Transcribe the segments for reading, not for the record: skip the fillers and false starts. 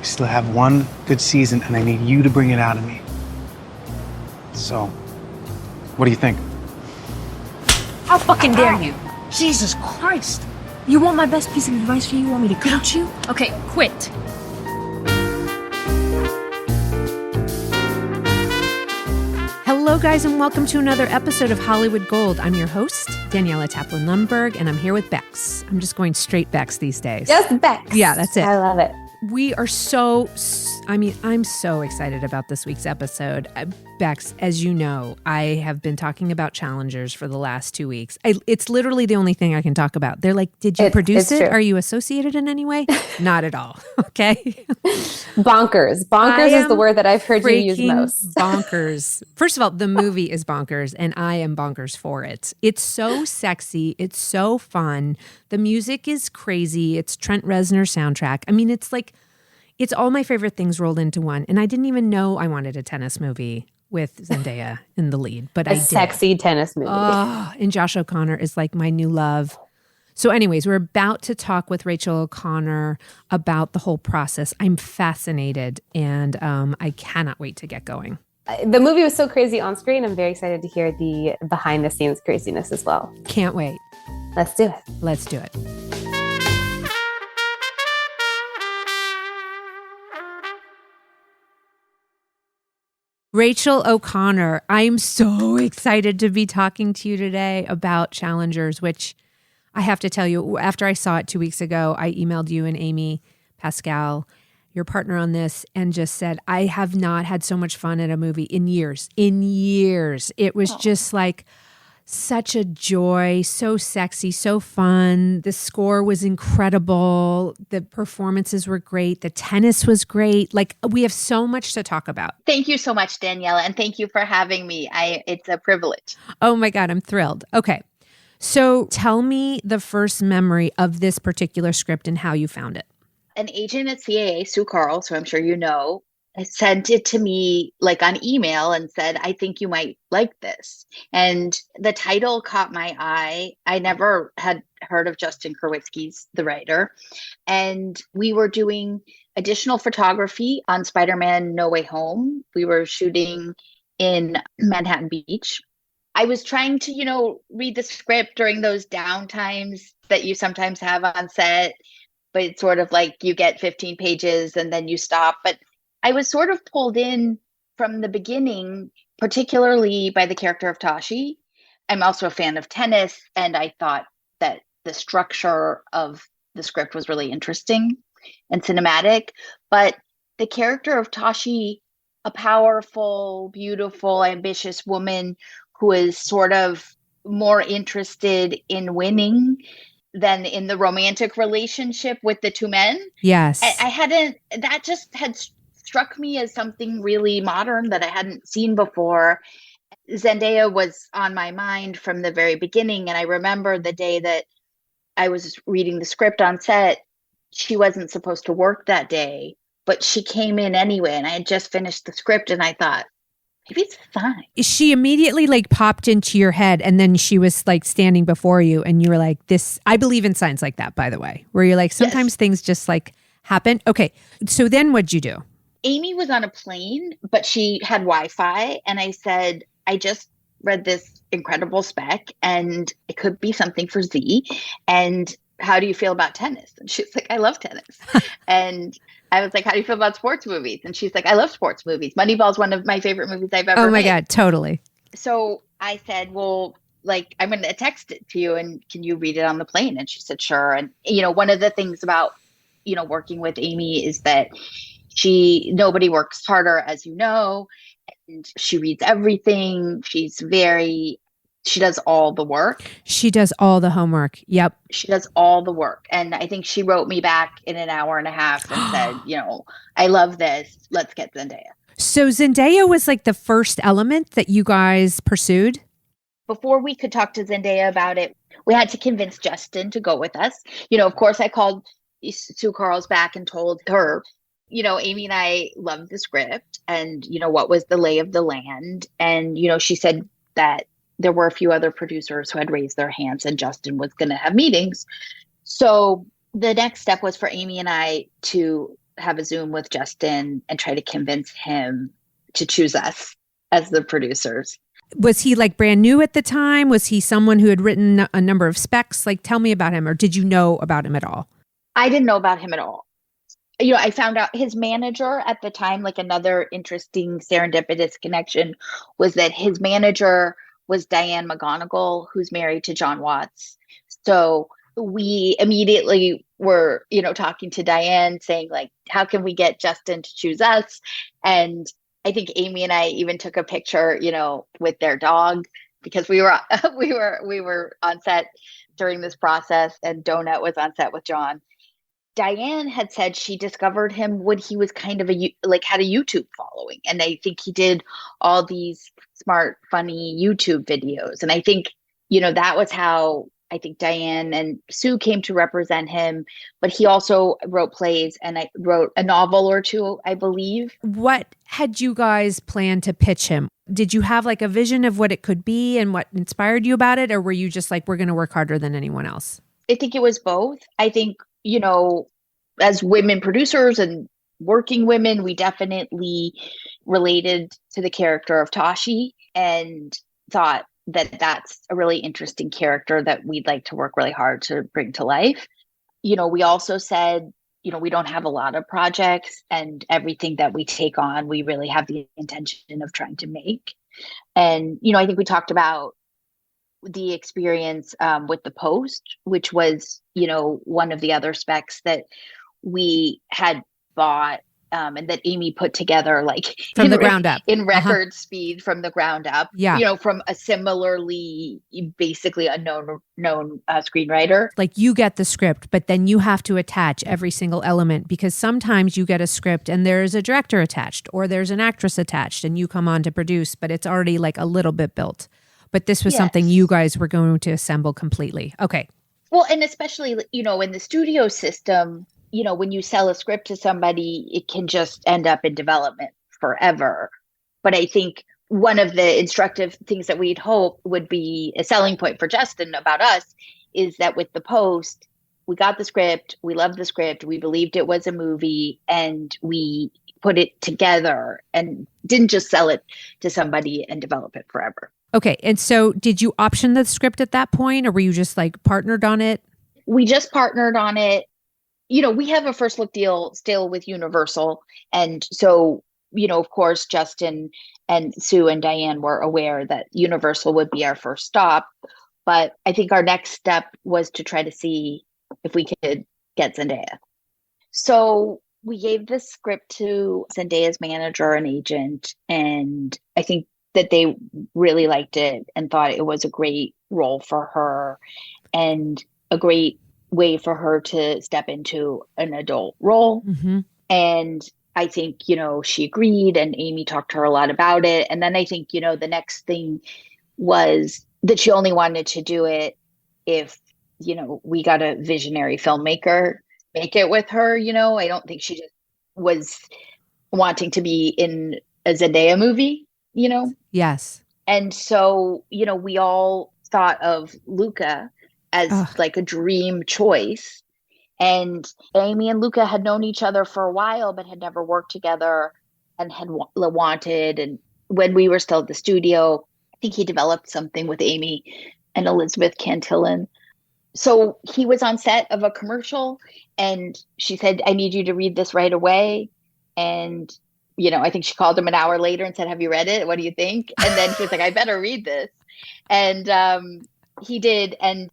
We still have one good season, and I need you to bring it out of me. So, what do you think? How fucking dare you? Jesus Christ. You want my best piece of advice for you? You want me to coach you? Okay, quit. Hello, guys, and welcome to another episode of Hollywood Gold. I'm your host, Daniela Taplin Lundberg, and I'm here with Bex. I'm just going straight Bex these days. Just Bex. Yeah, that's it. I love it. We are I'm so excited about this week's episode. Bex, as you know, I have been talking about Challengers for the last 2 weeks. It's literally the only thing I can talk about. They're like, did you produce it? True. Are you associated in any way? Not at all. Okay. Bonkers. Bonkers is the word that I've heard you use most. Bonkers. First of all, the movie is bonkers, and I am bonkers for it. It's so sexy. It's so fun. The music is crazy. It's Trent Reznor's soundtrack. I mean, it's all my favorite things rolled into one. And I didn't even know I wanted a tennis movie with Zendaya in the lead, but I did. A sexy tennis movie. Oh, and Josh O'Connor is like my new love. So anyways, we're about to talk with Rachel O'Connor about the whole process. I'm fascinated, and I cannot wait to get going. The movie was so crazy on screen. I'm very excited to hear the behind the scenes craziness as well. Can't wait. Let's do it. Let's do it. Rachel O'Connor, I'm so excited to be talking to you today about Challengers, which I have to tell you, after I saw it 2 weeks ago, I emailed you and Amy Pascal, your partner on this, and just said, I have not had so much fun at a movie in years. In years. It was just like such a joy, so sexy, so fun. The score was incredible. The performances were great. The tennis was great. Like, we have so much to talk about. Thank you so much, Daniela, and thank you for having me. It's a privilege. Oh my God, I'm thrilled. Okay. So tell me the first memory of this particular script and how you found it. An agent at CAA, Sue Carl, so I'm sure you know, sent it to me like on email and said, I think you might like this. And the title caught my eye. I never had heard of Justin Kuritzkes, the writer. And we were doing additional photography on Spider-Man No Way Home. We were shooting in Manhattan Beach. I was trying to, read the script during those downtimes that you sometimes have on set, but it's sort of like you get 15 pages and then you stop. But I was sort of pulled in from the beginning, particularly by the character of Tashi. I'm also a fan of tennis, and I thought that the structure of the script was really interesting and cinematic. But the character of Tashi, a powerful, beautiful, ambitious woman who is sort of more interested in winning than in the romantic relationship with the two men. Yes. That just had struck me as something really modern that I hadn't seen before. Zendaya was on my mind from the very beginning. And I remember the day that I was reading the script on set, she wasn't supposed to work that day, but she came in anyway. And I had just finished the script and I thought, maybe it's fine. She immediately popped into your head, and then she was standing before you and you were like, this, I believe in signs like that, by the way, where you're like, sometimes things just happen. Okay. So then what'd you do? Amy was on a plane, but she had Wi-Fi. And I said, I just read this incredible spec and it could be something for Z. And how do you feel about tennis? And she's like, I love tennis. And I was like, how do you feel about sports movies? And she's like, I love sports movies. Moneyball is one of my favorite movies I've ever made. Oh my God, totally. So I said, well, I'm going to text it to you and can you read it on the plane? And she said, sure. And, one of the things about, working with Amy is that nobody works harder, as you know, and she reads everything. She does all the work. She does all the homework. Yep. She does all the work. And I think she wrote me back in an hour and a half and said, I love this. Let's get Zendaya. So Zendaya was the first element that you guys pursued? Before we could talk to Zendaya about it, we had to convince Justin to go with us. Of course, I called Sue Carl's back and told her, Amy and I loved the script and, what was the lay of the land. And, she said that there were a few other producers who had raised their hands and Justin was going to have meetings. So the next step was for Amy and I to have a Zoom with Justin and try to convince him to choose us as the producers. Was he like brand new at the time? Was he someone who had written a number of specs? Like, tell me about him, or did you know about him at all? I didn't know about him at all. I found out his manager at the time, like another interesting serendipitous connection was that his manager was Diane McGonigal, who's married to John Watts. So we immediately were, talking to Diane saying like, how can we get Justin to choose us? And I think Amy and I even took a picture, with their dog because we were we were on set during this process, and Donut was on set with John. Diane had said she discovered him when he was kind of had a YouTube following. And I think he did all these smart, funny YouTube videos. And I think, that was how I think Diane and Sue came to represent him. But he also wrote plays, and I wrote a novel or two, I believe. What had you guys planned to pitch him? Did you have like a vision of what it could be and what inspired you about it? Or were you just like, we're going to work harder than anyone else? I think it was both. I think, as women producers and working women, we definitely related to the character of Tashi and thought that that's a really interesting character that we'd like to work really hard to bring to life. We also said, we don't have a lot of projects, and everything that we take on, we really have the intention of trying to make. And, I think we talked about the experience with the post, which was, one of the other specs that we had bought and that Amy put together like from the ground up in record speed from the ground up, yeah. From a similarly basically unknown screenwriter. Like you get the script, but then you have to attach every single element, because sometimes you get a script and there's a director attached or there's an actress attached and you come on to produce, but it's already like a little bit built. But this was something you guys were going to assemble completely. Okay. Well, and especially, in the studio system, when you sell a script to somebody, it can just end up in development forever. But I think one of the instructive things that we'd hope would be a selling point for Justin about us is that with the post, we got the script, we loved the script, we believed it was a movie, and we put it together and didn't just sell it to somebody and develop it forever. Okay. And so did you option the script at that point, or were you just like partnered on it? We just partnered on it. We have a first look deal still with Universal. And so, of course, Justin and Sue and Diane were aware that Universal would be our first stop. But I think our next step was to try to see if we could get Zendaya. So we gave the script to Zendaya's manager and agent, and I think that they really liked it and thought it was a great role for her and a great way for her to step into an adult role. Mm-hmm. And I think, she agreed, and Amy talked to her a lot about it. And then I think, the next thing was that she only wanted to do it if, we got a visionary filmmaker make it with her. I don't think she just was wanting to be in a Zendaya movie, Yes. And so, we all thought of Luca as like a dream choice. And Amy and Luca had known each other for a while, but had never worked together and had wanted. And when we were still at the studio, I think he developed something with Amy and Elizabeth Cantillon. So he was on set of a commercial, and she said, I need you to read this right away. And, I think she called him an hour later and said, have you read it? What do you think? And then he was like, I better read this. And he did. And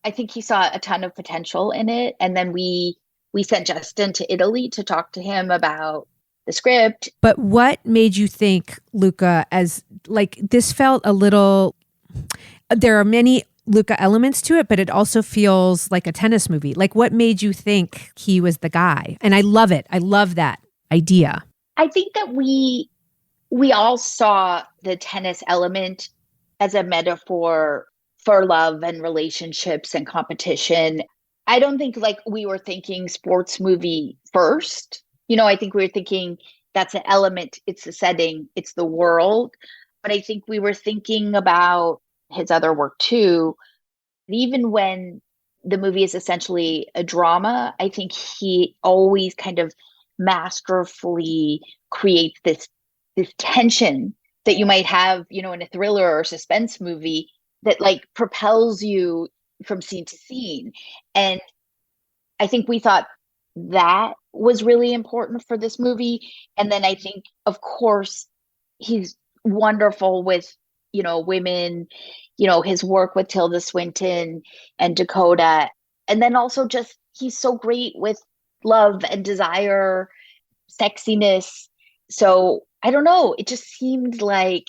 I think he saw a ton of potential in it. And then we sent Justin to Italy to talk to him about the script. But what made you think, Luca, as like this felt a little, there are many Luca elements to it, but it also feels like a tennis movie. Like what made you think he was the guy? And I love it. I love that idea. I think that we all saw the tennis element as a metaphor for love and relationships and competition. I don't think like we were thinking sports movie first. I think we were thinking that's an element, it's the setting, it's the world. But I think we were thinking about his other work too. Even when the movie is essentially a drama, I think he always kind of masterfully creates this tension that you might have, you know, in a thriller or suspense movie that like propels you from scene to scene. And I think we thought that was really important for this movie. And then I think, of course, he's wonderful with, you know, women, you know, his work with Tilda Swinton and Dakota. And then also just he's so great with love and desire, sexiness. So I don't know. It just seemed like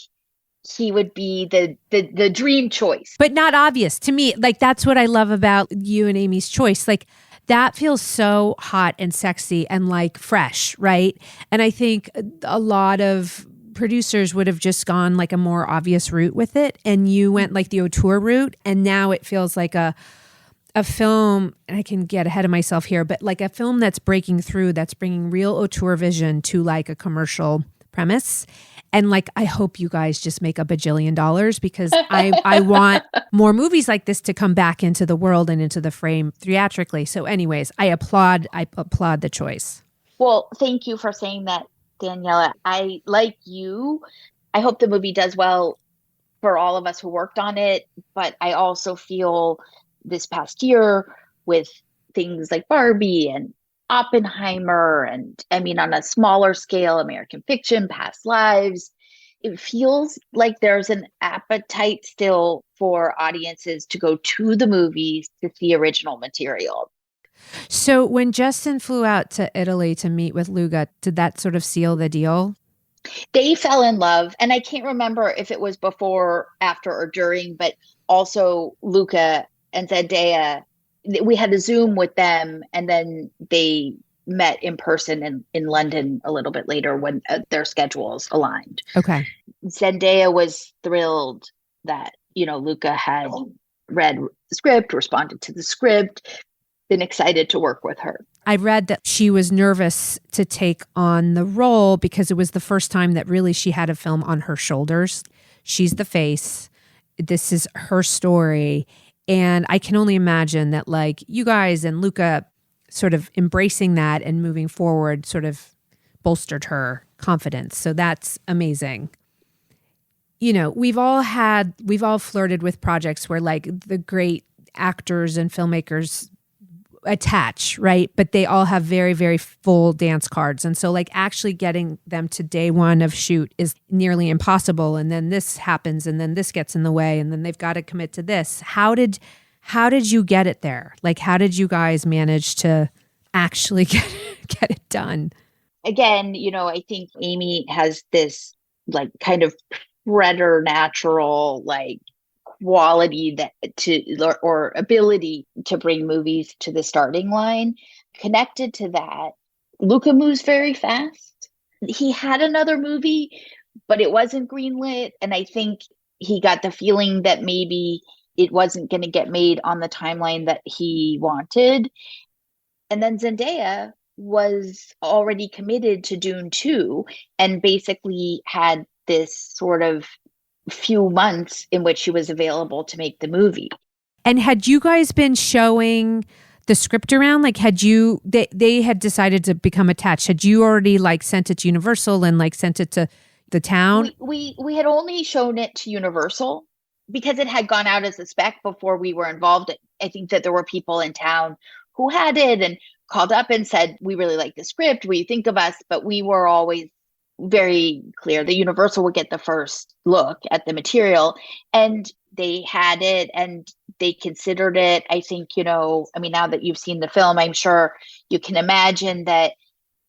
he would be the dream choice. But not obvious to me. Like, that's what I love about you and Amy's choice. Like, that feels so hot and sexy and like fresh, right? And I think a lot of producers would have just gone like a more obvious route with it. And you went like the auteur route. And now it feels like a film, and I can get ahead of myself here, but like a film that's breaking through, that's bringing real auteur vision to like a commercial premise. And like, I hope you guys just make $1 bajillion because I want more movies like this to come back into the world and into the frame theatrically. So anyways, I applaud the choice. Well, thank you for saying that, Daniela. I, like you, I hope the movie does well for all of us who worked on it. But I also feel this past year with things like Barbie and Oppenheimer, and I mean, on a smaller scale, American Fiction, Past Lives, it feels like there's an appetite still for audiences to go to the movies to see original material. So when Justin flew out to Italy to meet with Luca, did that sort of seal the deal? They fell in love, and I can't remember if it was before, after, or during, but also Luca and Zendaya, we had a Zoom with them, and then they met in person in London a little bit later when their schedules aligned. Okay. Zendaya was thrilled that, you know, Luca had read the script, responded to the script, been excited to work with her. I read that she was nervous to take on the role because it was the first time that really she had a film on her shoulders. She's the face. This is her story. And I can only imagine that like you guys and Luca sort of embracing that and moving forward sort of bolstered her confidence. So that's amazing. You know, we've all flirted with projects where like the great actors and filmmakers attach, right? But they all have very, very full dance cards. And so like actually getting them to day one of shoot is nearly impossible. And then this happens and then this gets in the way and then they've got to commit to this. How did you get it there? Like, how did you guys manage to actually get it done? Again, you know, I think Amy has this like kind of preternatural like quality that or ability to bring movies to the starting line. Connected to that, Luca moves very fast. He had another movie, but it wasn't greenlit, and I think he got the feeling that maybe it wasn't going to get made on the timeline that he wanted. And then Zendaya was already committed to Dune 2 and basically had this sort of few months in which she was available to make the movie. And had you guys been showing the script around? Like, they had decided to become attached. Had you already like sent it to Universal and like sent it to the town? We had only shown it to Universal because it had gone out as a spec before we were involved. I think that there were people in town who had it and called up and said, we really like the script. What do you think of us? But we were always very clear that Universal would get the first look at the material, and they had it and they considered it. I think, you know, I mean, now that you've seen the film, I'm sure you can imagine that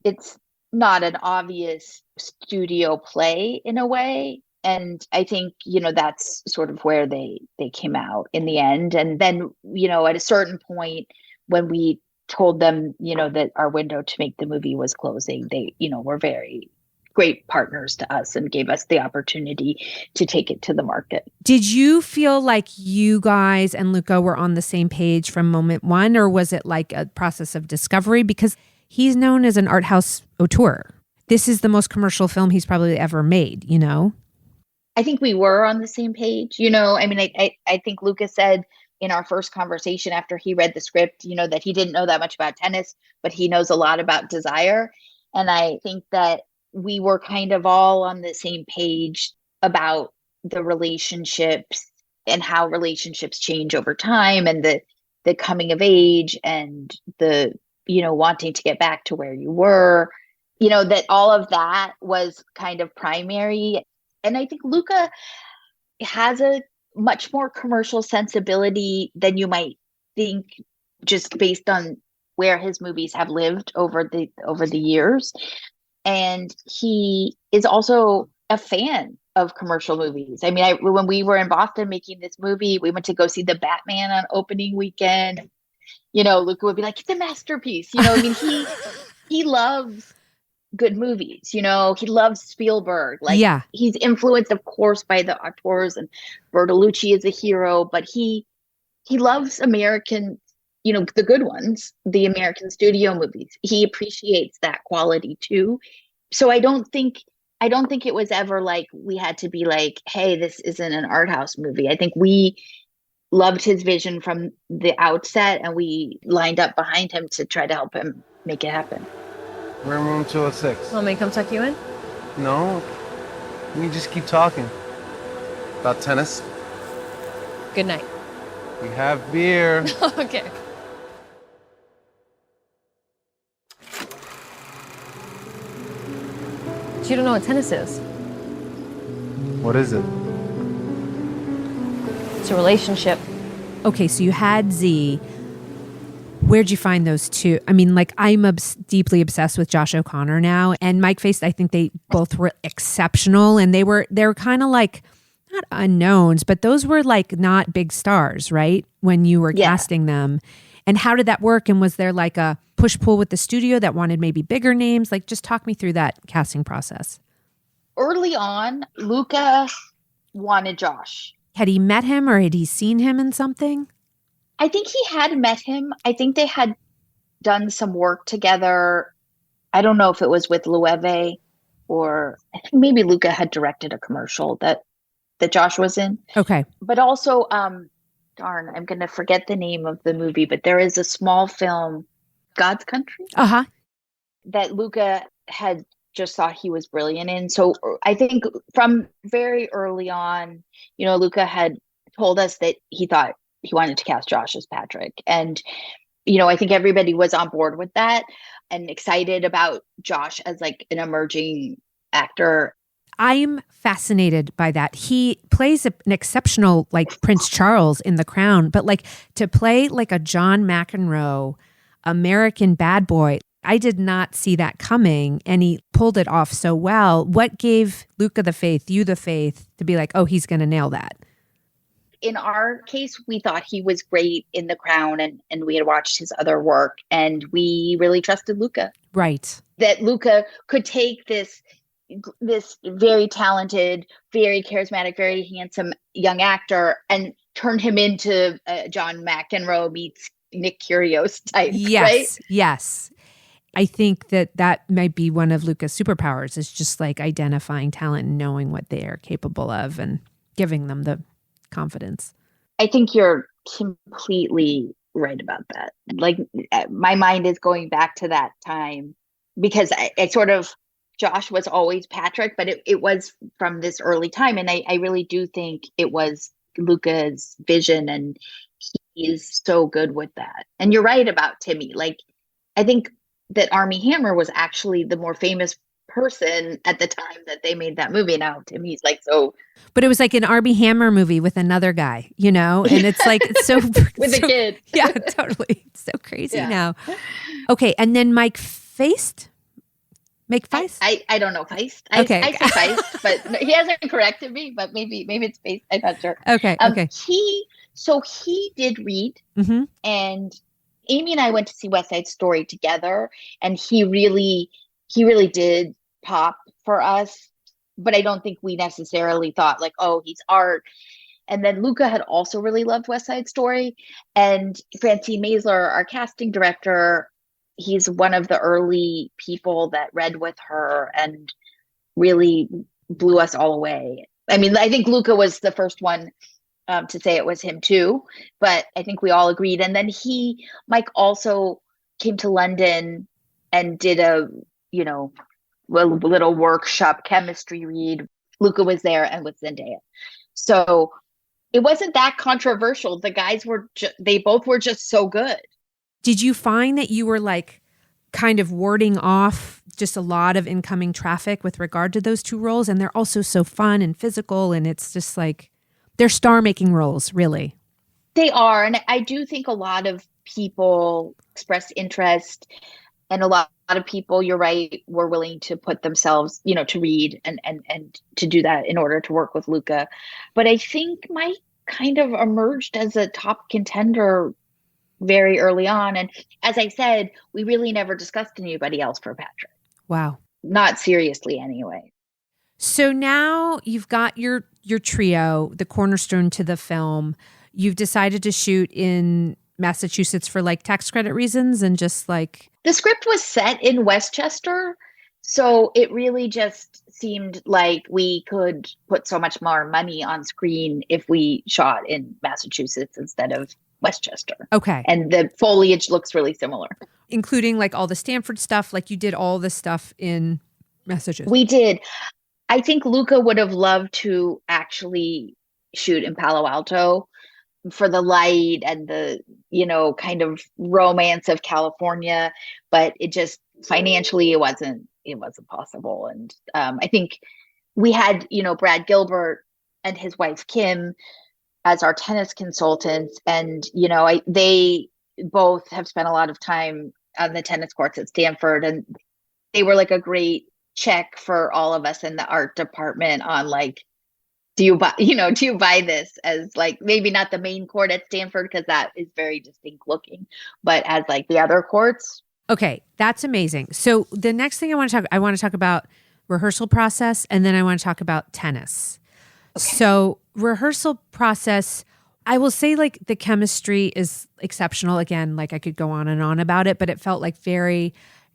it's not an obvious studio play in a way. And I think, you know, that's sort of where they came out in the end. And then, you know, at a certain point when we told them, you know, that our window to make the movie was closing, they, you know, were very great partners to us and gave us the opportunity to take it to the market. Did you feel like you guys and Luca were on the same page from moment one, or was it like a process of discovery? Because he's known as an art house auteur. This is the most commercial film he's probably ever made, you know? I think we were on the same page. You know, I mean, I think Luca said in our first conversation after he read the script, you know, that he didn't know that much about tennis, but he knows a lot about desire. And I think that we were kind of all on the same page about the relationships and how relationships change over time, and the coming of age, and the, wanting to get back to where you were, that all of that was kind of primary. And I think Luca has a much more commercial sensibility than you might think, just based on where his movies have lived over the years. And he is also a fan of commercial movies. I mean, when we were in Boston making this movie, we went to go see the Batman on opening weekend. Luca would be like, it's a masterpiece. I mean, he loves good movies. He loves Spielberg. Like, Yeah. he's influenced, of course, by the auteurs, and Bertolucci is a hero, but he loves American, the good ones, the American studio movies. He appreciates that quality too. So I don't think it was ever like we had to be like, hey, this isn't an art house movie. I think we loved his vision from the outset, and we lined up behind him to try to help him make it happen. We're in room 206. Want me to come tuck you in? No, we just keep talking. About tennis. Good night. We have beer. Okay. So you don't know what tennis is? What is it? It's a relationship. Okay, so you had Z. Where'd you find those two? I mean, like, I'm deeply obsessed with Josh O'Connor now, and Mike Faist. I think they both were exceptional, and they were kind of like, not unknowns, but those were like not big stars, right? When you were casting them. And how did that work? And was there like a push-pull with the studio that wanted maybe bigger names? Like, just talk me through that casting process. Early on, Luca wanted Josh. Had he met him, or had he seen him in something? I think he had met him. I think they had done some work together. I don't know if it was with Loewe, or I think maybe Luca had directed a commercial that Josh was in. Okay. But also, darn, I'm going to forget the name of the movie, but there is a small film, God's Country, that Luca had just thought he was brilliant in. So I think from very early on, Luca had told us that he thought he wanted to cast Josh as Patrick. And, I think everybody was on board with that and excited about Josh as like an emerging actor. I'm fascinated by that. He plays an exceptional, like, Prince Charles in The Crown, but like to play like a John McEnroe American bad boy, I did not see that coming, and he pulled it off so well. What gave Luca you the faith to be like, oh, he's going to nail that? In our case, we thought he was great in The Crown, and we had watched his other work, and we really trusted Luca. Right. That Luca could take this very talented, very charismatic, very handsome young actor and turn him into John McEnroe meets Nick Kyrgios type. Yes, right? Yes. I think that might be one of Luca's superpowers, is just like identifying talent and knowing what they are capable of and giving them the confidence. I think you're completely right about that. Like, my mind is going back to that time, because I sort of, Josh was always Patrick, but it was from this early time. And I really do think it was Luca's vision, and he is so good with that. And you're right about Timmy. Like, I think that Armie Hammer was actually the more famous person at the time that they made that movie. Now Timmy's like, so. But it was like an Armie Hammer movie with another guy, and it's like, it's so with a kid. Yeah, totally. It's so crazy now. Okay. And then Mike Feist. Make Feist? I don't know Feist. Okay. I say Feist, but he hasn't corrected me, but maybe it's Feist. I'm not sure. Okay. Okay. He did read, and Amy and I went to see West Side Story together, and he really did pop for us, but I don't think we necessarily thought like, oh, he's art. And then Luca had also really loved West Side Story, and Francine Maisler, our casting director, he's one of the early people that read with her and really blew us all away. I mean, I think Luca was the first one to say it was him too, but I think we all agreed. And then Mike also came to London and did a you know, little workshop chemistry read. Luca was there and with Zendaya. So it wasn't that controversial. The guys were, they both were just so good. Did you find that you were like kind of warding off just a lot of incoming traffic with regard to those two roles? And they're also so fun and physical, and it's just like they're star-making roles, really. They are. And I do think a lot of people expressed interest, and a lot of people, you're right, were willing to put themselves, to read and to do that in order to work with Luca. But I think Mike kind of emerged as a top contender very early on. And as I said, we really never discussed anybody else for Patrick. Wow. Not seriously anyway. So now you've got your trio, the cornerstone to the film. You've decided to shoot in Massachusetts for like tax credit reasons and just like... The script was set in Westchester, so it really just seemed like we could put so much more money on screen if we shot in Massachusetts instead of Westchester. Okay. And the foliage looks really similar. Including like all the Stanford stuff, like you did all the stuff in Massachusetts. We did. I think Luca would have loved to actually shoot in Palo Alto for the light and the, kind of romance of California, but it just financially it wasn't possible. And I think we had, Brad Gilbert and his wife Kim as our tennis consultants, and they both have spent a lot of time on the tennis courts at Stanford, and they were like a great check for all of us in the art department on like, do you buy this as like maybe not the main court at Stanford because that is very distinct looking, but as like the other courts. Okay, that's amazing. So the next thing I want to talk about rehearsal process, and then I want to talk about tennis. Okay. So rehearsal process, I will say like the chemistry is exceptional. Again, like I could go on and on about it, but it felt like very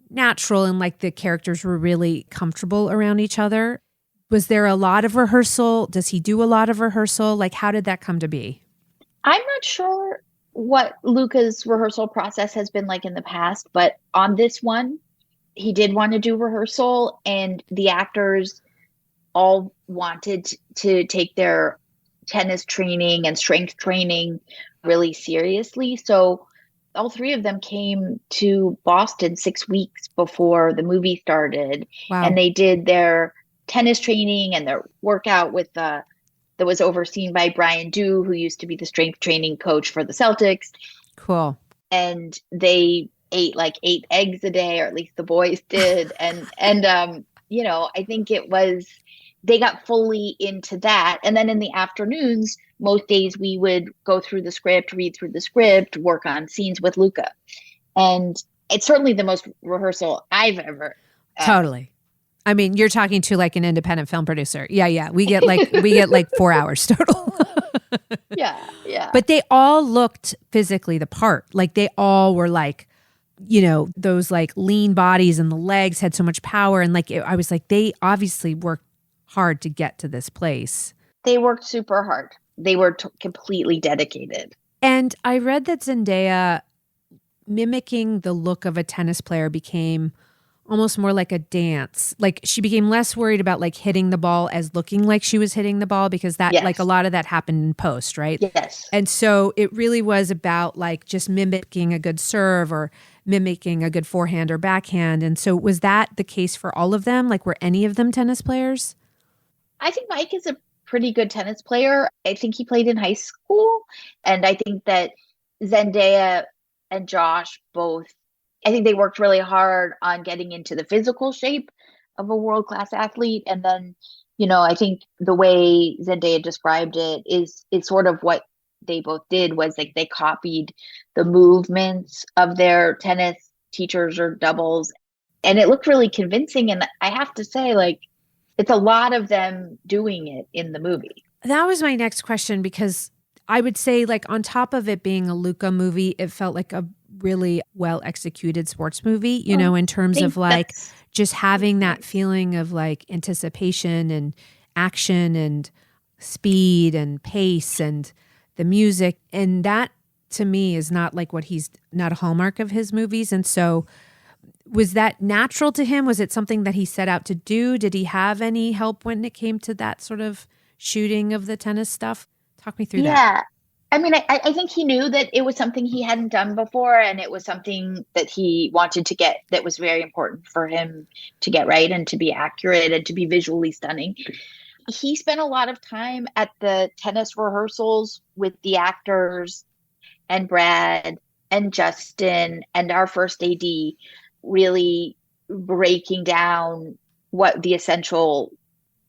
natural and like the characters were really comfortable around each other. Was there a lot of rehearsal? Does he do a lot of rehearsal? Like, how did that come to be? I'm not sure what Luca's rehearsal process has been like in the past, but on this one, he did want to do rehearsal, and the actors all wanted to take their tennis training and strength training really seriously. So all three of them came to Boston 6 weeks before the movie started. Wow. And they did their tennis training and their workout with that was overseen by Brian Dew, who used to be the strength training coach for the Celtics. Cool. And they ate like 8 eggs a day, or at least the boys did. And I think they got fully into that. And then in the afternoons, most days we would go through the script, read through the script, work on scenes with Luca. And it's certainly the most rehearsal I've ever. Totally. I mean, you're talking to like an independent film producer. Yeah. We get like 4 hours total. Yeah. But they all looked physically the part. Like they all were like, those like lean bodies, and the legs had so much power. And like, I was like, they obviously worked hard to get to this place. They worked super hard. They were completely dedicated. And I read that Zendaya mimicking the look of a tennis player became almost more like a dance. Like she became less worried about like hitting the ball as looking like she was hitting the ball, because that like a lot of that happened in post, right? Yes. And so it really was about like just mimicking a good serve or mimicking a good forehand or backhand. And so was that the case for all of them? Like were any of them tennis players? I think Mike is a pretty good tennis player. I think he played in high school. And I think that Zendaya and Josh both, I think they worked really hard on getting into the physical shape of a world-class athlete. And then, I think the way Zendaya described it is sort of what they both did was like they copied the movements of their tennis teachers or doubles. And it looked really convincing. And I have to say, like, it's a lot of them doing it in the movie. That was my next question, because I would say like on top of it being a Luca movie, it felt like a really well executed sports movie, in terms of like just having that feeling of like anticipation and action and speed and pace and the music. And that to me is not like not a hallmark of his movies. And so Was that natural to him? Was it something that he set out to do? Did he have any help when it came to that sort of shooting of the tennis stuff? Talk me through that. Yeah. I mean, I think he knew that it was something he hadn't done before, and it was something that he wanted to get, that was very important for him to get right and to be accurate and to be visually stunning. He spent a lot of time at the tennis rehearsals with the actors and Brad and Justin and our first AD, really breaking down what the essential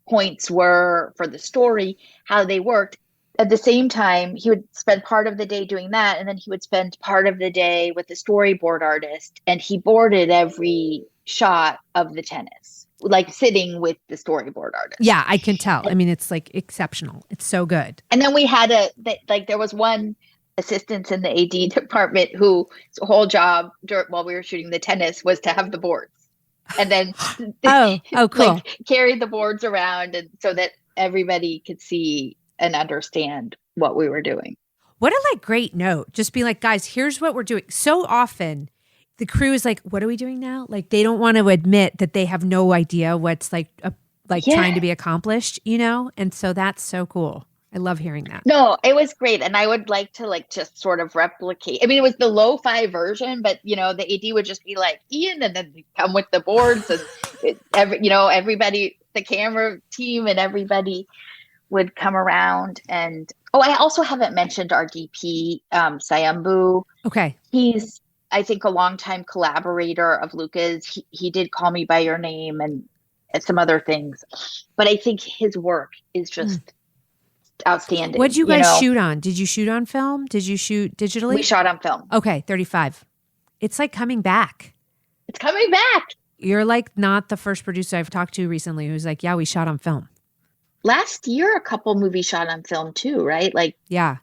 points were for the story, how they worked. At the same time, he would spend part of the day doing that, and then he would spend part of the day with the storyboard artist, and he boarded every shot of the tennis, like sitting with the storyboard artist. Yeah, I can tell. I mean, it's like exceptional. It's so good. And then we had there was one assistant in the AD department whose whole job while we were shooting the tennis was to have the boards, and then Oh, cool. like carry the boards around, and so that everybody could see and understand what we were doing. What a great note. Just be like, guys, here's what we're doing. So often the crew is like, what are we doing now? Like, they don't want to admit that they have no idea what's trying to be accomplished, And so that's so cool. I love hearing that. No, it was great. And I would like to just sort of replicate. I mean, it was the lo-fi version, but the AD would just be like, Ian, and then come with the boards and everybody, the camera team and everybody would come around. And I also haven't mentioned our DP, Sayambu. Okay. He's, I think, a longtime collaborator of Luca's. He did Call Me by Your Name and some other things, but I think his work is just outstanding. What did you guys shoot on? Did you shoot on film? Did you shoot digitally? We shot on film. Okay, 35. It's coming back. It's coming back. You're not the first producer I've talked to recently who's like, yeah, we shot on film. Last year, a couple movies shot on film too, right? Yeah.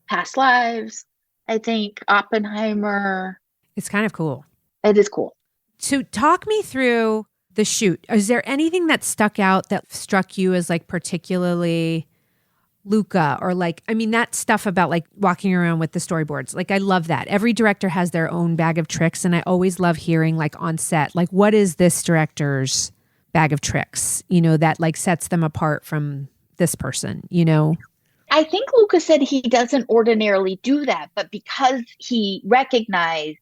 Past Lives, I think, Oppenheimer. It's kind of cool. It is cool. So talk me through the shoot. Is there anything that stuck out that struck you as particularly Luca, or that stuff about walking around with the storyboards? I love that. Every director has their own bag of tricks, and I always love hearing on set, what is this director's bag of tricks, that sets them apart from this person, I think Luca said he doesn't ordinarily do that, but because he recognized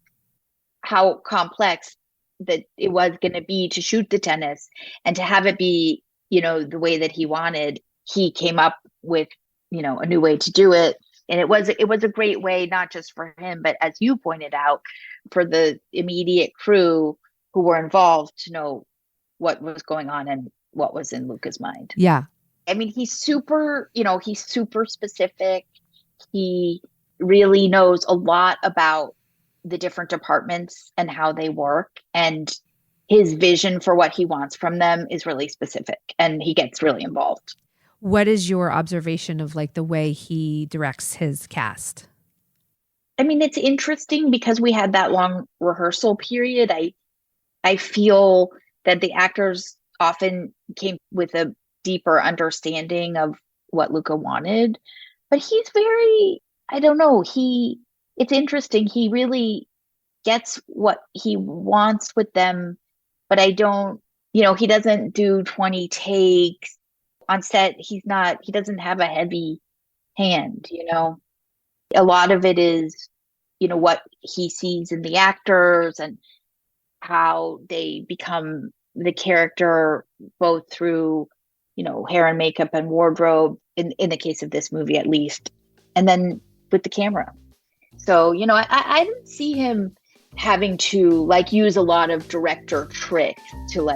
how complex that it was going to be to shoot the tennis and to have it be, the way that he wanted, he came up with, a new way to do it. And it was a great way, not just for him, but as you pointed out, for the immediate crew who were involved to know what was going on and what was in Luca's mind. Yeah. I mean, he's super specific. He really knows a lot about the different departments and how they work. And his vision for what he wants from them is really specific, and he gets really involved. What is your observation of the way he directs his cast? I mean, it's interesting because we had that long rehearsal period. I feel that the actors often came with a deeper understanding of what Luca wanted, but he's very, I don't know, it's interesting. He really gets what he wants with them, but he doesn't do 20 takes on set. He doesn't have a heavy hand, a lot of it is, what he sees in the actors and how they become the character, both through, hair and makeup and wardrobe, in the case of this movie, at least, and then with the camera. So, I didn't see him having to use a lot of director tricks to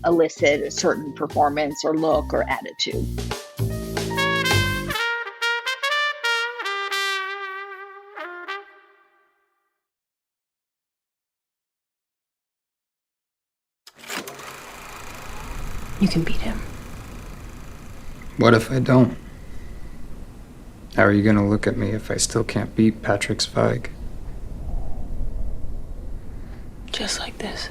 elicit a certain performance or look or attitude. You can beat him. What if I don't? How are you gonna look at me if I still can't beat Patrick Zweig? Just like this.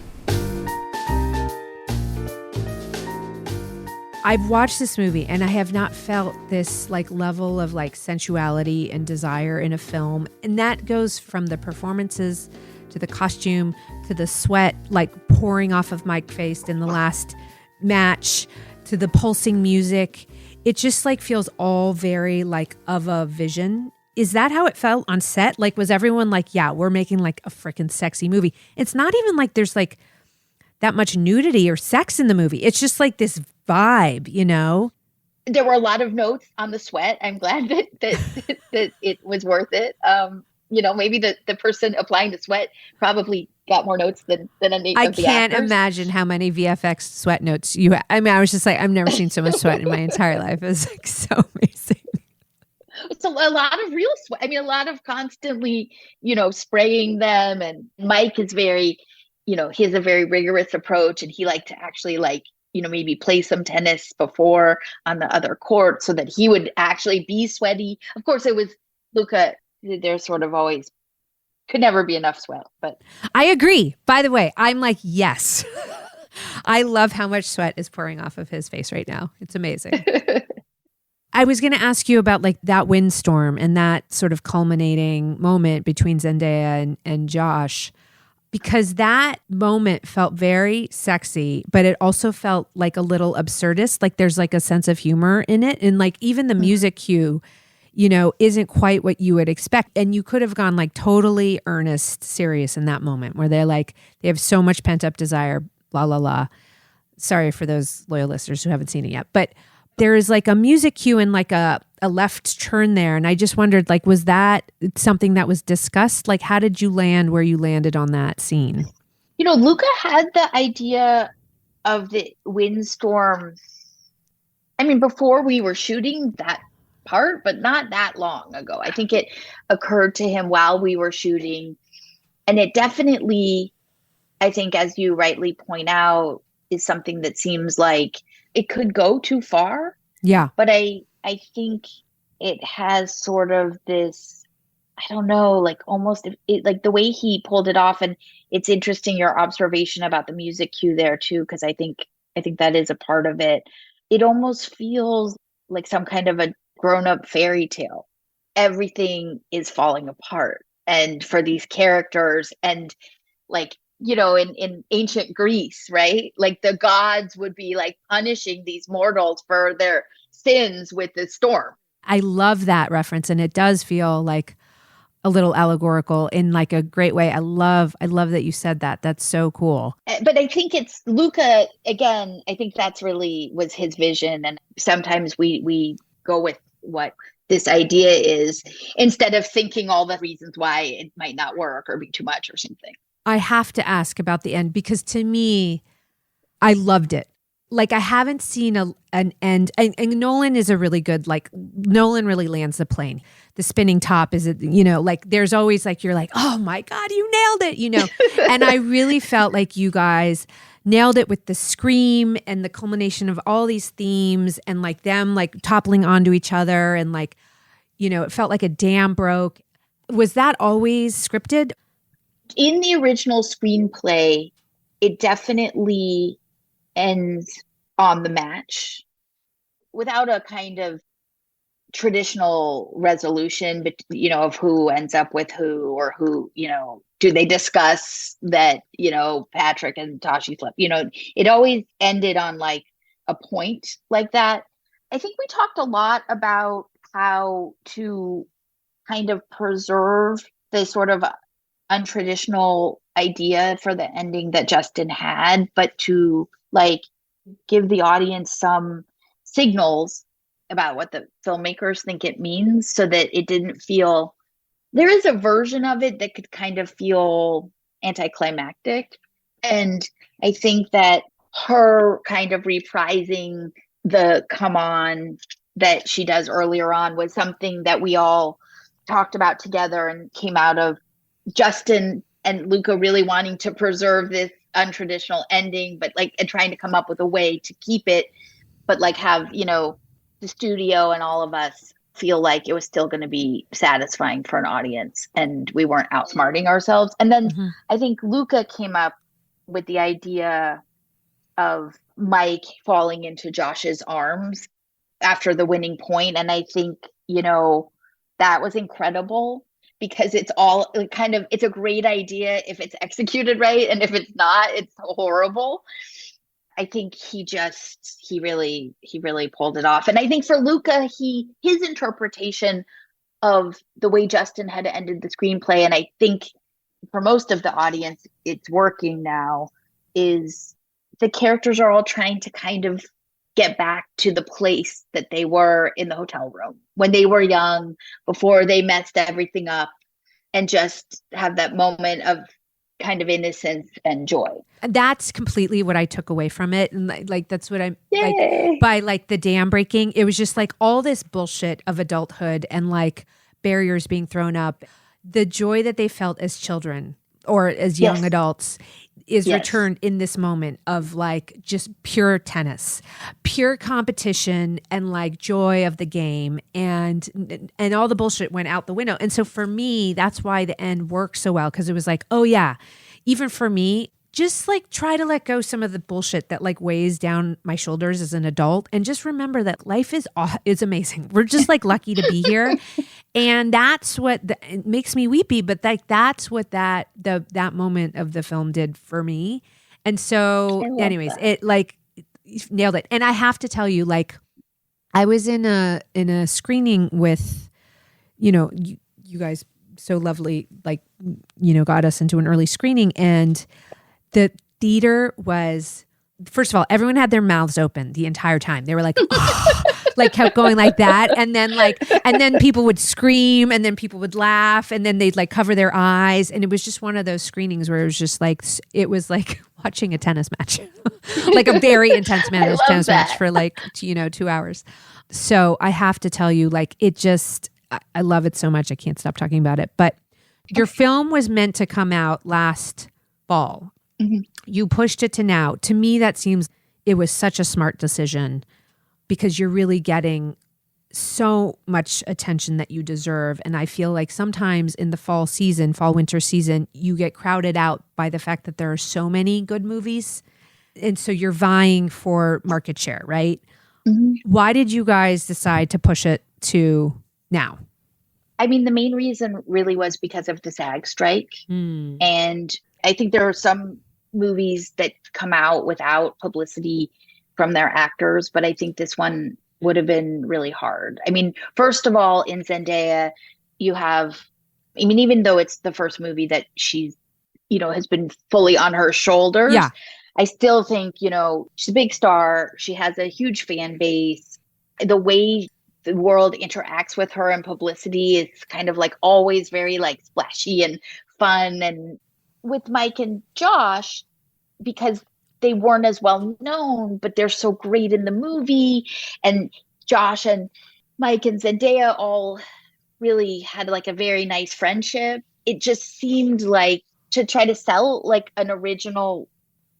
I've watched this movie and I have not felt this level of sensuality and desire in a film. And that goes from the performances to the costume, to the sweat like pouring off of Mike Faced in the last match, to the pulsing music. It just like feels all very like of a vision. Is that how it felt on set? Like, was everyone like, yeah, we're making like a freaking sexy movie? It's not even like there's like that much nudity or sex in the movie. It's just like this vibe, you know? There were a lot of notes on the sweat. I'm glad that it was worth it. Maybe the person applying the sweat probably got more notes than any I of the can't actors. imagine how many VFX sweat notes you have. I mean, I was just like, I've never seen so much sweat in my entire life. It was like so amazing. It's a lot of real sweat. I mean, a lot of constantly, spraying them. And Mike is very, he has a very rigorous approach, and he liked to actually maybe play some tennis before on the other court so that he would actually be sweaty. Of course, it was Luca. There's sort of always could never be enough sweat, but I agree. By the way, I'm like, yes. I love how much sweat is pouring off of his face right now. It's amazing. I was going to ask you about like that windstorm and that sort of culminating moment between Zendaya and Josh, because that moment felt very sexy, but it also felt like a little absurdist. Like there's like a sense of humor in it. And like even the music cue, isn't quite what you would expect. And you could have gone like totally earnest, serious in that moment where they're like, they have so much pent up desire, la, la, la. Sorry for those loyal listeners who haven't seen it yet. But there is like a music cue and like a left turn there. And I just wondered, like, was that something that was discussed? Like, how did you land where you landed on that scene? Luca had the idea of the windstorm. I mean, before we were shooting that part, but not that long ago. I think it occurred to him while we were shooting. And it definitely, I think, as you rightly point out, is something that seems like it could go too far. Yeah. But I think it has sort of this, I don't know, like almost like the way he pulled it off. And it's interesting your observation about the music cue there too, because I think that is a part of it. It almost feels like some kind of a grown-up fairy tale. Everything is falling apart. And for these characters, and like, in ancient Greece, right? Like the gods would be like punishing these mortals for their sins with the storm. I love that reference. And it does feel like a little allegorical in like a great way. I love that you said that. That's so cool. But I think it's Luca, again, I think that's really was his vision. And sometimes we go with what this idea is instead of thinking all the reasons why it might not work or be too much or something. I have to ask about the end because to me, I loved it. Like I haven't seen an end, and Nolan is a really good, like Nolan really lands the plane. The spinning top is, like there's always like, you're like, oh my God, you nailed it, And I really felt like you guys nailed it with the scream and the culmination of all these themes and like them like toppling onto each other. And like, it felt like a dam broke. Was that always scripted? In the original screenplay, it definitely ends on the match without a kind of traditional resolution, but of who ends up with who, or who, do they discuss that, Patrick and Tashi slept, it always ended on like a point like that. I think we talked a lot about how to kind of preserve the sort of untraditional idea for the ending that Justin had, but to like give the audience some signals about what the filmmakers think it means, so that it didn't feel, there is a version of it that could kind of feel anticlimactic. And I think that her kind of reprising the come on that she does earlier on was something that we all talked about together and came out of Justin and Luca really wanting to preserve this untraditional ending, but like, and trying to come up with a way to keep it, but like have, the studio and all of us feel like it was still going to be satisfying for an audience and we weren't outsmarting ourselves. And then I think Luca came up with the idea of Mike falling into Josh's arms after the winning point. And I think, that was incredible. because it's all kind of, it's a great idea if it's executed right, and if it's not, it's horrible. I think he really pulled it off. And I think for Luca, his interpretation of the way Justin had ended the screenplay, and I think for most of the audience it's working now, is the characters are all trying to kind of get back to the place that they were in the hotel room when they were young, before they messed everything up, and just have that moment of kind of innocence and joy. That's completely what I took away from it. And like, that's what I'm Yay. like, by like the dam breaking, it was just like all this bullshit of adulthood and like barriers being thrown up. The joy that they felt as children or as young Yes. adults is Yes. returned in this moment of like just pure tennis, pure competition, and like joy of the game, and all the bullshit went out the window. And so for me, that's why the end worked so well, because it was like, oh yeah, even for me, just like try to let go some of the bullshit that like weighs down my shoulders as an adult, and just remember that life is amazing. We're just like lucky to be here. And that's what it makes me weepy, but like that's what that moment of the film did for me. And so anyways, it like nailed it. And I have to tell you, like, I was in a screening with, you guys so lovely, like, got us into an early screening, and the theater was, first of all, everyone had their mouths open the entire time. They were like, like kept going like that. And then people would scream, and then people would laugh, and then they'd like cover their eyes. And it was just one of those screenings where it was like watching a tennis match, like a very intense tennis match for like, 2 hours. So I have to tell you, like, I love it so much. I can't stop talking about it. But your film was meant to come out last fall. Mm-hmm. You pushed it to now. To me, that seems it was such a smart decision, because you're really getting so much attention that you deserve. And I feel like sometimes in the fall winter season, you get crowded out by the fact that there are so many good movies. And so you're vying for market share, right? Mm-hmm. Why did you guys decide to push it to now? I mean, the main reason really was because of the SAG strike. And I think there are some movies that come out without publicity from their actors, but I think this one would have been really hard. I mean, first of all, in Zendaya, even though it's the first movie that she's, has been fully on her shoulders, yeah. I still think, she's a big star. She has a huge fan base. The way the world interacts with her in publicity is kind of like always very like splashy and fun. And with Mike and Josh, because they weren't as well known, but they're so great in the movie, and Josh and Mike and Zendaya all really had like a very nice friendship. It just seemed like to try to sell like an original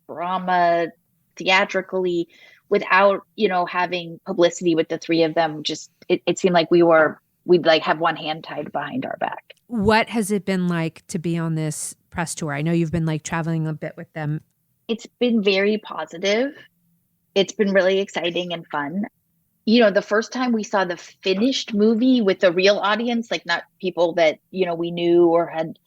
drama theatrically without, having publicity with the three of them, just it seemed like we'd like have one hand tied behind our back. What has it been like to be on this press tour? I know you've been like traveling a bit with them. It's been very positive. It's been really exciting and fun. The first time we saw the finished movie with a real audience, like not people that, we knew or had,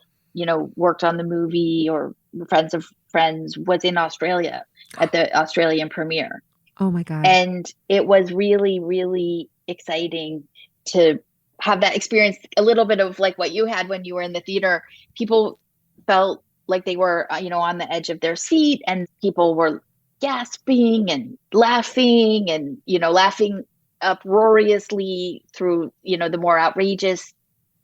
worked on the movie or friends of friends, was in Australia at the Australian premiere. Oh my God. And it was really, really exciting to have that experience, a little bit of like what you had when you were in the theater. People felt like they were, on the edge of their seat, and people were gasping and laughing and, laughing uproariously through, the more outrageous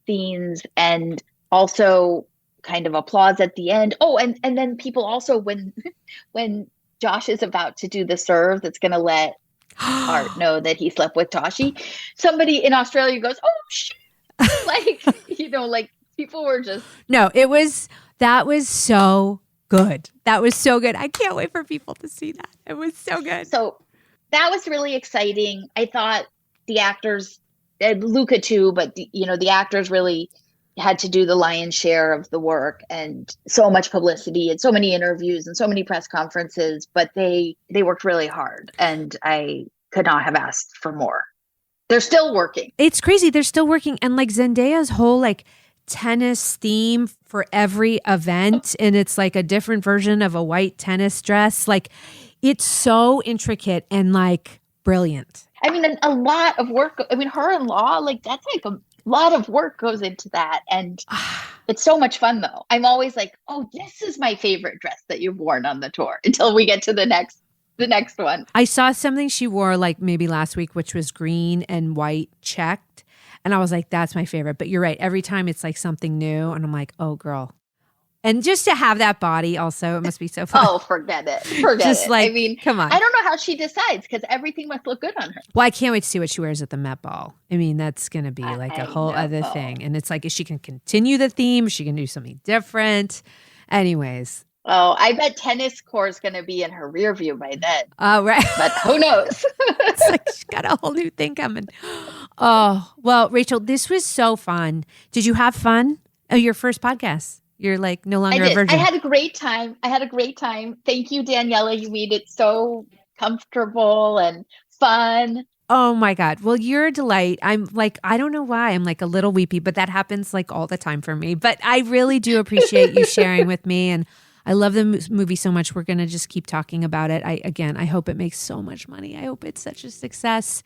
scenes, and also kind of applause at the end. Oh, and then people also, when Josh is about to do the serve that's going to let Art know that he slept with Tashi, somebody in Australia goes, "Oh shit!" Like, like people were just that was so good. That was so good. I can't wait for people to see that. It was so good. So that was really exciting. I thought the actors, Luca too, but the actors really had to do the lion's share of the work, and so much publicity and so many interviews and so many press conferences, but they worked really hard, and I could not have asked for more. They're still working. It's crazy. They're still working. And like Zendaya's whole like tennis theme for every event, and it's like a different version of a white tennis dress. Like, it's so intricate and like brilliant. I mean, a lot of work. I mean, her in law, like that's like a lot of work goes into that. And it's so much fun though. I'm always like, oh, this is my favorite dress that you've worn on the tour until we get to the next one. I saw something she wore like maybe last week, which was green and white checked. And I was like, that's my favorite. But you're right. Every time it's like something new. And I'm like, oh, girl. And just to have that body also, it must be so fun. Oh, forget it. Forget just it. Like, I mean, come on. I don't know how she decides because everything must look good on her. Well, I can't wait to see what she wears at the Met Ball. I mean, that's going to be like a whole other thing. And it's like, if she can continue the theme, she can do something different. Anyways. Oh, I bet tennis court is going to be in her rear view by then. Oh, right. But who knows? It's like she's got a whole new thing coming. Oh, well, Rachel, this was so fun. Did you have fun? Oh, your first podcast. You're like no longer a virgin. I had a great time. Thank you, Daniela. You made it so comfortable and fun. Oh my God. Well, you're a delight. I'm like, I don't know why I'm like a little weepy, but that happens like all the time for me. But I really do appreciate you sharing with me. And I love the movie so much. We're going to just keep talking about it. I hope it makes so much money. I hope it's such a success.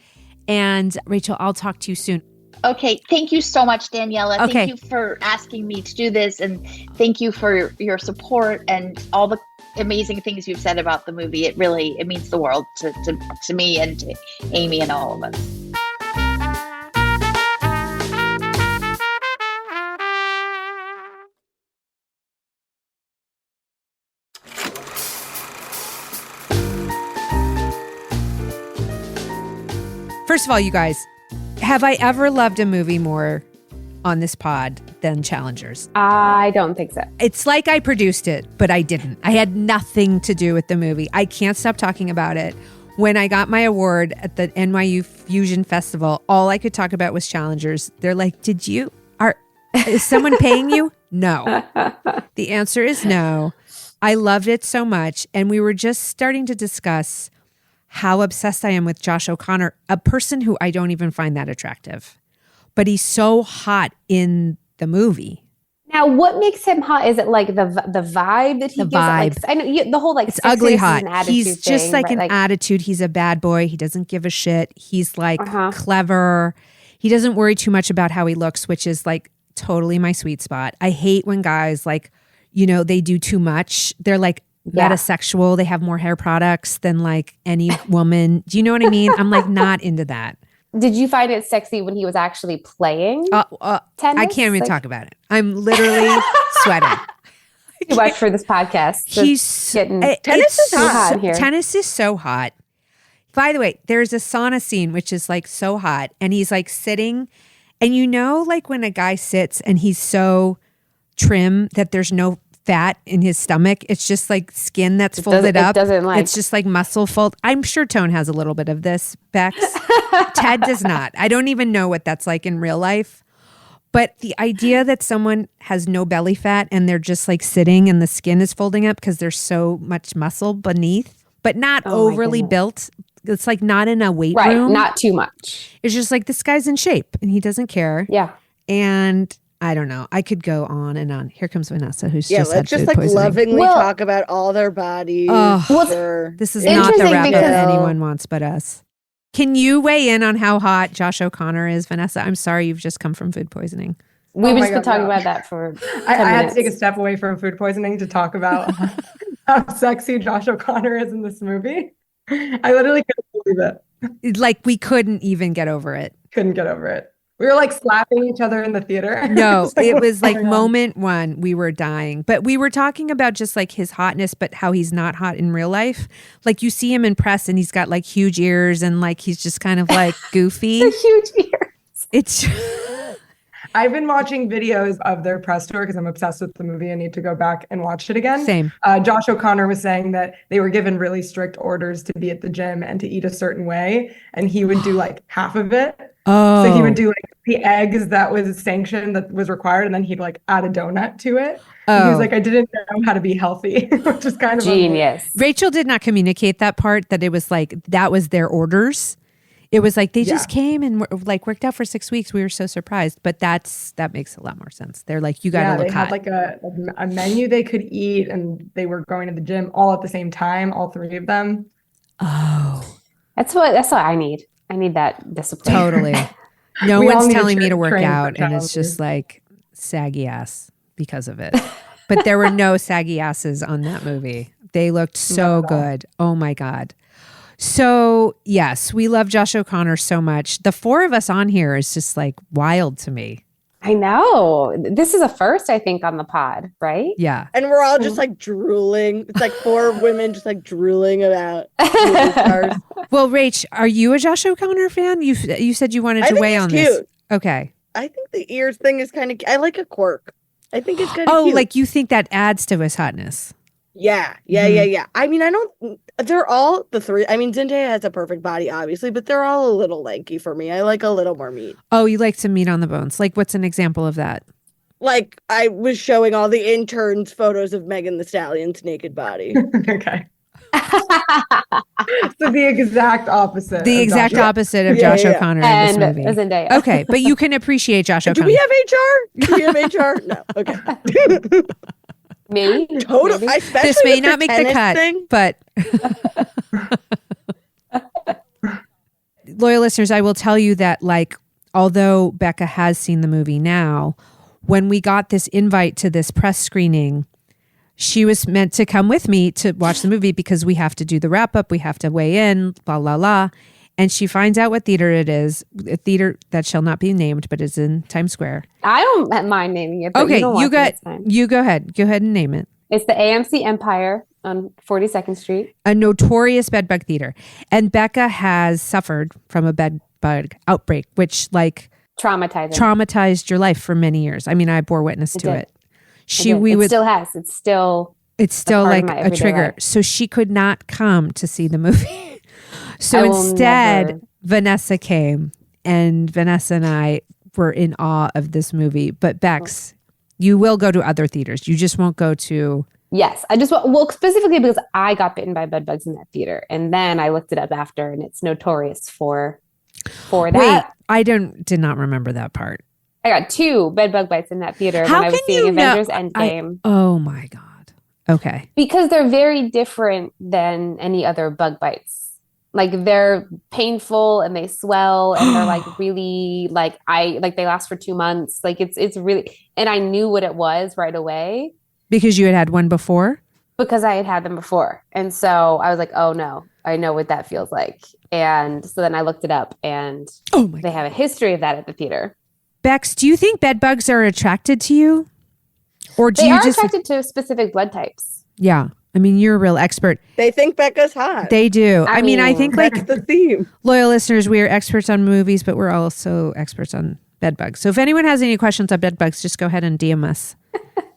And Rachel, I'll talk to you soon. Okay. Thank you so much, Daniela. Okay. Thank you for asking me to do this. And thank you for your support and all the amazing things you've said about the movie. It means the world to me and to Amy and all of us. First of all, you guys, have I ever loved a movie more on this pod than Challengers? I don't think so. It's like I produced it, but I didn't. I had nothing to do with the movie. I can't stop talking about it. When I got my award at the NYU Fusion Festival, all I could talk about was Challengers. They're like, is someone paying you? No. The answer is no. I loved it so much. And we were just starting to discuss how obsessed I am with Josh O'Connor, a person who I don't even find that attractive. But he's so hot in the movie. Now, what makes him hot? Is it like the vibe that he gives? Vibe. Like, I know the whole like it's ugly hot. He's just like right? an attitude. He's a bad boy. He doesn't give a shit. He's like clever. He doesn't worry too much about how he looks, which is like totally my sweet spot. I hate when guys like, they do too much. They're like metasexual. They have more hair products than like any woman. Do you know what I mean? I'm like not into that. Did you find it sexy when he was actually playing tennis? I can't even talk about it. I'm literally sweating. Too much for this podcast. Tennis is hot here. Tennis is so hot. By the way, there's a sauna scene which is like so hot, and he's like sitting, and like when a guy sits and he's so trim that there's no fat in his stomach. It's just like skin that's folded up. It's just like muscle fold. I'm sure Tone has a little bit of this, Bex. Ted does not. I don't even know what that's like in real life. But the idea that someone has no belly fat and they're just like sitting and the skin is folding up because there's so much muscle beneath, but not overly built. It's like not in a weight room. Not too much. It's just like this guy's in shape and he doesn't care. Yeah. And I don't know. I could go on and on. Here comes Vanessa, who's just had food like poisoning. lovingly talk about all their bodies. This is not the wrap that anyone wants but us. Can you weigh in on how hot Josh O'Connor is, Vanessa? I'm sorry, you've just come from food poisoning. We've just been talking about that for 10 I had minutes. to take a step away from food poisoning to talk about how sexy Josh O'Connor is in this movie. I literally couldn't believe it. Like we couldn't even get over it. Couldn't get over it. We were like slapping each other in the theater. No, it was like moment one, we were dying. But we were talking about just like his hotness, but how he's not hot in real life. Like you see him in press and he's got like huge ears and like he's just kind of like goofy. The huge ears. It's I've been watching videos of their press tour because I'm obsessed with the movie. I need to go back and watch it again. Same. Josh O'Connor was saying that they were given really strict orders to be at the gym and to eat a certain way. And he would do like half of it. Oh. So he would do like the eggs that was sanctioned, that was required, and then he'd like add a donut to it. Oh. He was like, I didn't know how to be healthy, which is kind of genius. Rachel did not communicate that part, that it was like, that was their orders. It was like they just came and like worked out for 6 weeks. We were so surprised, but that makes a lot more sense. They're like, you got to look they hot. had like a menu they could eat, and they were going to the gym all at the same time, all three of them. Oh, that's what I need. I need that discipline. Totally. No We all one's need to telling me to work train for out, and it's challenges. just like saggy ass because of it. But there were no saggy asses on that movie. They looked so good. Oh my God. So yes, we love Josh O'Connor so much. The four of us on here is just like wild to me. I know. This is a first, I think, on the pod, right? Yeah. And we're all just like drooling. It's like four women just like drooling about movie stars. Well, Rach, are you a Josh O'Connor fan? You said you wanted to weigh on this. Cute. Okay. I think the ears thing is kind of. I like a quirk. I think it's kind of. Oh, cute. like you think that adds to his hotness? Yeah. I mean, I don't. They're all the three. I mean, Zendaya has a perfect body, obviously, but they're all a little lanky for me. I like a little more meat. Oh, you like some meat on the bones. Like, what's an example of that? Like I was showing all the interns photos of Megan Thee Stallion's naked body. Okay. So the exact opposite. The of exact Josh. opposite of Josh O'Connor and in this movie. Zendaya. Okay, but you can appreciate Josh Do O'Connor. we have HR? Do we have HR? No. Okay. Maybe. Total. Maybe. Especially This may with not make the tennis cut, thing. but loyal listeners, I will tell you that, like, although Becca has seen the movie now, when we got this invite to this press screening, she was meant to come with me to watch the movie because we have to do the wrap up, we have to weigh in, blah, blah, blah. And she finds out what theater it is, a theater that shall not be named, but is in Times Square. I don't mind naming it. But Okay, you go ahead. Go ahead and name it. It's the AMC Empire on 42nd Street. A notorious bedbug theater. And Becca has suffered from a bedbug outbreak, which like traumatized your life for many years. I mean, I bore witness to it. Still has. It's still like a trigger. Life. So she could not come to see the movie. So instead, Vanessa came, and Vanessa and I were in awe of this movie. But Bex, you will go to other theaters. You just won't go to. Yes, I just specifically because I got bitten by bed bugs in that theater, and then I looked it up after, and it's notorious for that. Wait, I did not remember that part. I got 2 bed bug bites in that theater when I was seeing Avengers Endgame. Oh my God. Okay. Because they're very different than any other bug bites. Like they're painful and they swell and they're like really they last for 2 months. Like it's really, and I knew what it was right away. Because you had one before? Because I had them before. And so I was like, oh no, I know what that feels like. And so then I looked it up and they have a history of that at the theater. Bex, do you think bed bugs are attracted to you? Or do they you are just attracted to specific blood types. Yeah. I mean, you're a real expert. They think Becca's hot. They do. I mean, I think that's like the theme. Loyal listeners, we are experts on movies, but we're also experts on bed bugs. So if anyone has any questions on bed bugs, just go ahead and DM us.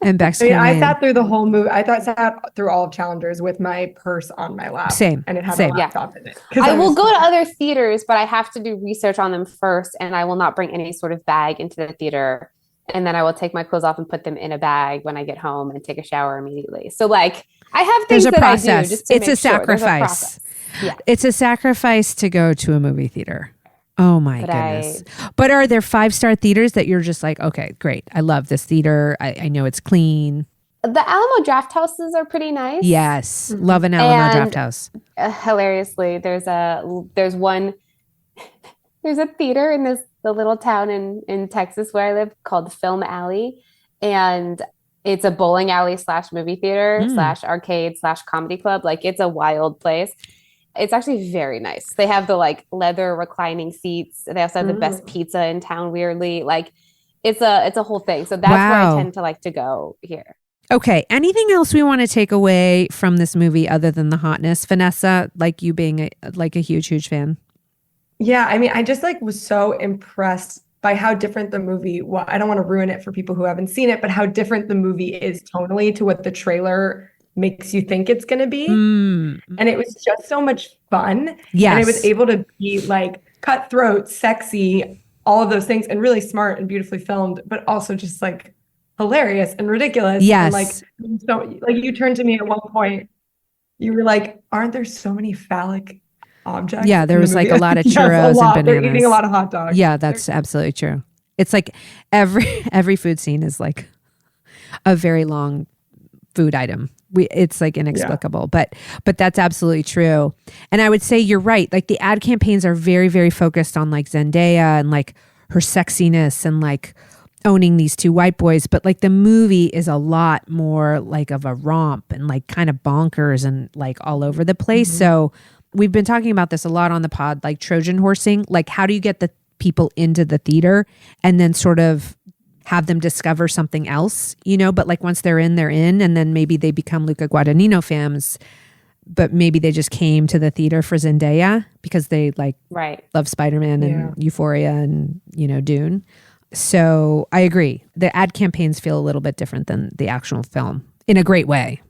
And Bex I sat through the whole movie. Sat through all of Challengers with my purse on my lap. Same. And it had Same. a laptop in it. I will go to other theaters, but I have to do research on them first, and I will not bring any sort of bag into the theater. And then I will take my clothes off and put them in a bag when I get home and take a shower immediately. So like I have things There's a process. I do just to It's make a sure. There's sacrifice. Yeah. It's a sacrifice to go to a movie theater. Oh my goodness. But are there 5-star theaters that you're just like, okay, great. I love this theater. I know it's clean. The Alamo Draft Houses are pretty nice. Yes. Love an Alamo Draft House. Hilariously, there's a theater in the little town in Texas where I live called Film Alley. And it's a bowling alley / movie theater / arcade / comedy club. Like it's a wild place. It's actually very nice. They have the like leather reclining seats. They also have the best pizza in town, weirdly. Like it's a whole thing. So that's where I tend to like to go here. Okay. Anything else we want to take away from this movie other than the hotness? Vanessa, like you being a huge fan. Yeah, I mean, I just like was so impressed by how different the movie was. I don't want to ruin it for people who haven't seen it, but how different the movie is tonally to what the trailer makes you think it's going to be. And it was just so much fun. Yes. And it was able to be like cutthroat, sexy, all of those things, and really smart and beautifully filmed, but also just like hilarious and ridiculous. Yes. And so like you turned to me at one point, you were like, aren't there so many phallic objects. Yeah, there in the was like a movie. lot of Yes, churros and bananas. They're eating a lot of hot dogs. Yeah, that's absolutely true. It's like every food scene is like a very long food item. It's like inexplicable, but that's absolutely true. And I would say you're right. Like the ad campaigns are very, very focused on like Zendaya and like her sexiness and like owning these two white boys. But like the movie is a lot more like of a romp and like kind of bonkers and like all over the place. So we've been talking about this a lot on the pod, like Trojan horsing. Like how do you get the people into the theater and then sort of have them discover something else, but like once they're in, and then maybe they become Luca Guadagnino fans, but maybe they just came to the theater for Zendaya because they like love Spider-Man and Euphoria and, Dune. So I agree. The ad campaigns feel a little bit different than the actual film in a great way.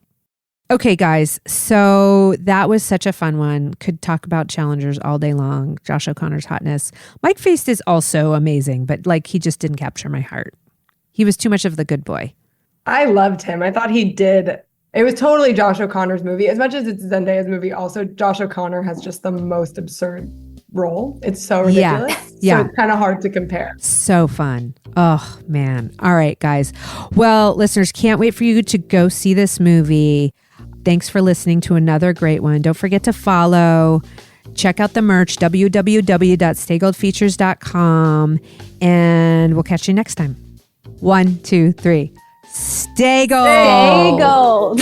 Okay, guys. So that was such a fun one. Could talk about challengers all day long. Josh O'Connor's hotness. Mike Feist is also amazing, but like he just didn't capture my heart. He was too much of the good boy. I loved him. I thought he did. It was totally Josh O'Connor's movie. As much as it's Zendaya's movie, also Josh O'Connor has just the most absurd role. It's so ridiculous. Yeah. So it's kind of hard to compare. So fun. Oh, man. All right, guys. Well, listeners, can't wait for you to go see this movie. Thanks for listening to another great one. Don't forget to follow. Check out the merch, www.staygoldfeatures.com. And we'll catch you next time. 1, 2, 3. Stay gold. Stay gold.